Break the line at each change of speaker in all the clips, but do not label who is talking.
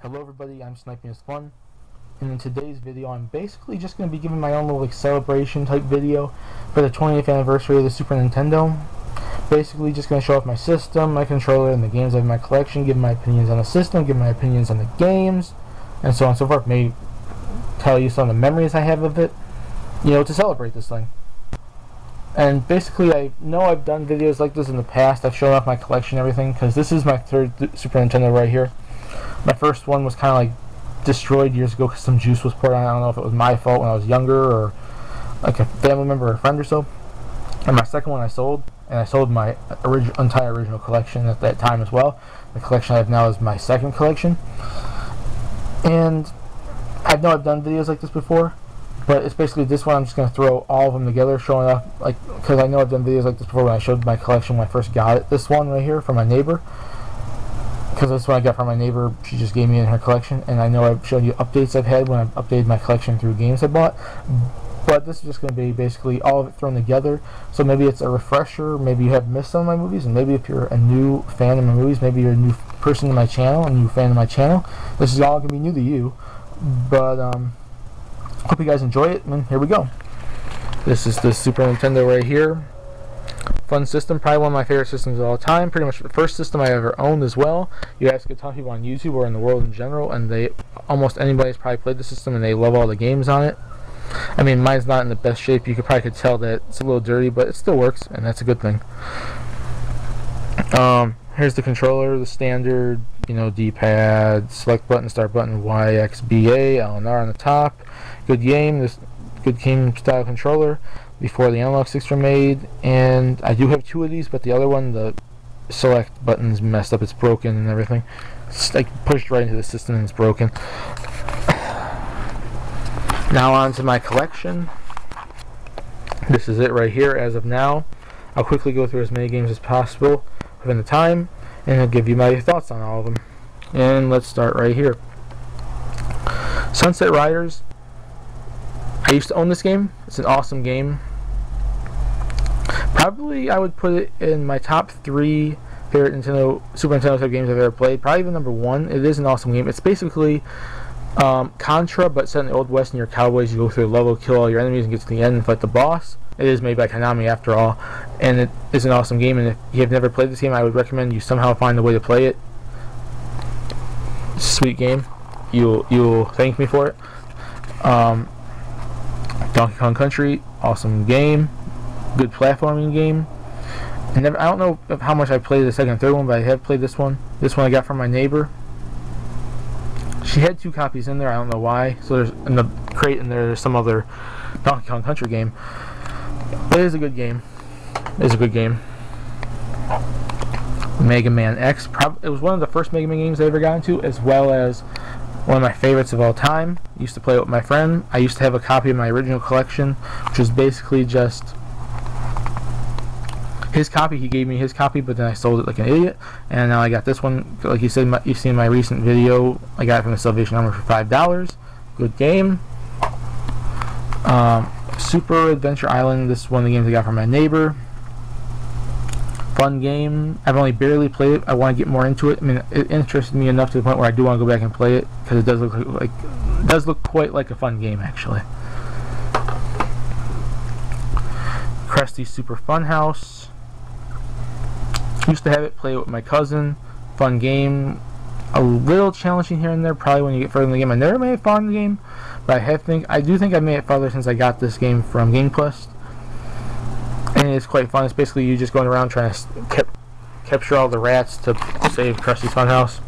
Hello everybody, I'm SnipingIsFun, and in today's video I'm basically just going to be giving my own little celebration type video for the 20th anniversary of the Super Nintendo. Basically just going to show off my system, my controller, and the games I have in my collection, give my opinions on the system, give my opinions on the games, and so on and so forth. Maybe tell you some of the memories I have of it, to celebrate this thing. And basically, I know I've done videos like this in the past. I've shown off my collection and everything, because this is my third Super Nintendo right here. My first one was kind of like destroyed years ago because some juice was poured on it. I don't know if it was my fault when I was younger or like a family member or a friend or so. And my second one I sold, and I sold my entire original collection at that time as well. The collection I have now is my second collection. And I know I've done videos like this before, but it's basically this one. I'm just going to throw all of them together, showing off, because I know I've done videos like this before when I showed my collection when I first got it. This one right here from my neighbor, because this one I got from my neighbor. She just gave me in her collection, and I know I've shown you updates I've had when I've updated my collection through games I bought. But this is just going to be basically all of it thrown together. So maybe it's a refresher, maybe you have missed some of my movies, and maybe if you're a new fan of my movies, maybe you're a new person to my channel, a new fan of my channel, this is all going to be new to you. But hope you guys enjoy it, and here we go. This is the Super Nintendo right here. Fun system, probably one of my favorite systems of all time. Pretty much the first system I ever owned as well. You ask a ton of people on YouTube or in the world in general, and almost anybody's probably played the system and they love all the games on it. I mean, mine's not in the best shape. You could tell that it's a little dirty, but it still works, and that's a good thing. Here's the controller, the standard, D-pad, select button, start button, Y, X, B, A, L and R on the top. Good game, this good game style controller before the analog sticks were made. And I do have two of these, but the other one, the select button's messed up, it's broken and everything. It's like pushed right into the system and it's broken. Now on to my collection. This is it right here as of now. I'll quickly go through as many games as possible within the time, and I'll give you my thoughts on all of them. And let's start right here. Sunset Riders. I used to own this game. It's an awesome game. Probably I would put it in my top 3 favorite Super Nintendo type games I've ever played. Probably even number 1. It is an awesome game. It's basically Contra, but set in the Old West, and you're cowboys. You go through the level, kill all your enemies, and get to the end and fight the boss. It is made by Konami after all, and it is an awesome game. And if you have never played this game, I would recommend you somehow find a way to play it. It's a sweet game. You'll thank me for it. Donkey Kong Country, awesome game, good platforming game. And I don't know how much I played the second and third one, but I have played this one. This one I got from my neighbor. She had 2 copies in there. I don't know why. So there's in the crate, and there's some other Donkey Kong Country game. But it is a good game. It is a good game. Mega Man X. It was one of the first Mega Man games I ever got into, as well as one of my favorites of all time. I used to play it with my friend. I used to have a copy of my original collection, which was basically just his copy. He gave me his copy, but then I sold it like an idiot, and now I got this one. Like you said, you've seen my recent video. I got it from the Salvation Army for $5. Good game. Super Adventure Island. This is one of the games I got from my neighbor. Fun game. I've only barely played it. I want to get more into it. I mean, it interested me enough to the point where I do want to go back and play it, because it does look quite like a fun game actually. Krusty's Super Fun House. Used to have it, play it with my cousin. Fun game. A little challenging here and there, probably when you get further in the game. I never made it far in the game, but I do think I made it farther since I got this game from Game Plus. And it's quite fun. It's basically you just going around trying to capture all the rats to save Krusty's Funhouse.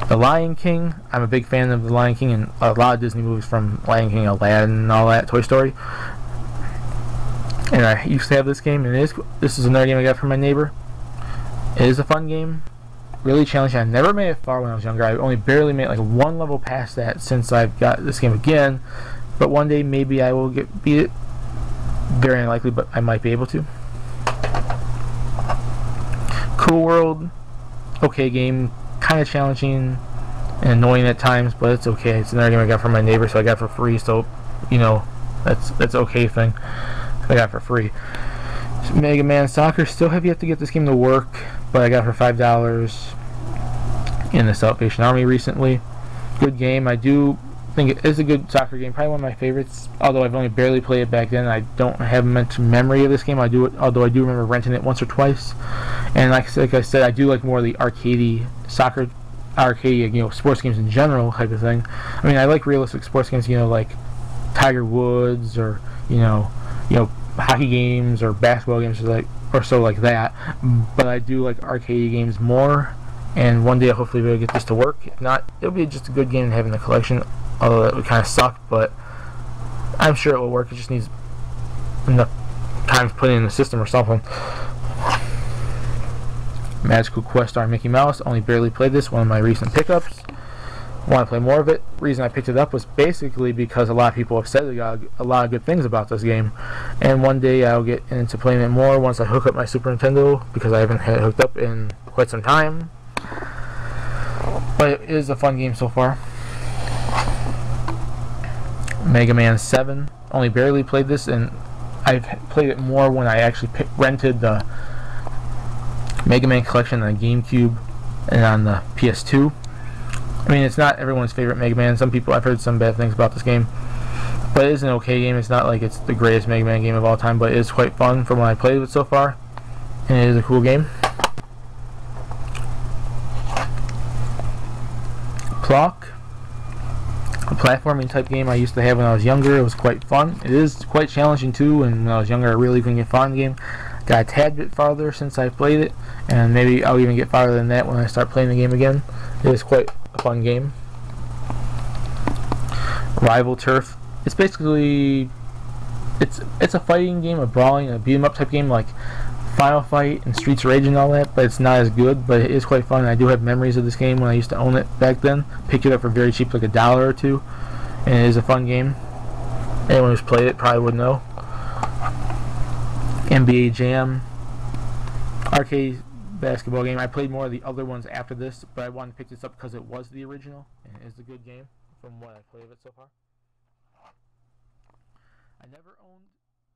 The Lion King. I'm a big fan of The Lion King and a lot of Disney movies, from Lion King, Aladdin, and all that, Toy Story. And I used to have this game, and this is another game I got from my neighbor. It is a fun game. Really challenging. I never made it far when I was younger. I only barely made like 1 level past that since I've got this game again. But one day maybe I will beat it. Very unlikely, but I might be able to. Cool World. Okay game. Kind of challenging and annoying at times, but it's okay. It's another game I got from my neighbor, so I got it for free. So, that's okay thing. I got it for free. Mega Man Soccer. Still have yet to get this game to work, but I got it for $5. in the Salvation Army recently. Good game. I do think it is a good soccer game. Probably one of my favorites. Although I've only barely played it back then, I don't have much memory of this game. Although I do remember renting it once or twice. And like I said, I do like more of the arcadey soccer, arcade, sports games in general type of thing. I mean, I like realistic sports games, like Tiger Woods or hockey games or basketball games or so like that. But I do like arcade games more. And one day hopefully we'll get this to work. If not, it'll be just a good game to have in the collection. Although that would kind of suck, but I'm sure it will work. It just needs enough time to put it in the system or something. Magical Quest starring Mickey Mouse. Only barely played this. One of my recent pickups. Want to play more of it. Reason I picked it up was basically because a lot of people have said a lot of good things about this game. And one day I'll get into playing it more once I hook up my Super Nintendo, because I haven't had it hooked up in quite some time. But it is a fun game so far. Mega Man 7. Only barely played this, and I've played it more when I actually rented the Mega Man collection on the GameCube and on the PS2. I mean, it's not everyone's favorite Mega Man. I've heard some bad things about this game, but it is an okay game. It's not like it's the greatest Mega Man game of all time, but it is quite fun from what I played with so far, and it is a cool game. Clock, a platforming type game I used to have when I was younger. It was quite fun. It is quite challenging too, and when I was younger I really couldn't get far in the game. Got a tad bit farther since I played it, and maybe I'll even get farther than that when I start playing the game again. It is quite a fun game. Rival Turf. It's basically it's a fighting game, a brawling, a beat 'em up type game like Final Fight and Streets of Rage and all that, but it's not as good, but it is quite fun. I do have memories of this game when I used to own it back then. Picked it up for very cheap, like $1 or $2, and it is a fun game. Anyone who's played it probably would know. NBA Jam, arcade basketball game. I played more of the other ones after this, but I wanted to pick this up because it was the original, and it is a good game from what I played of it so far. I never owned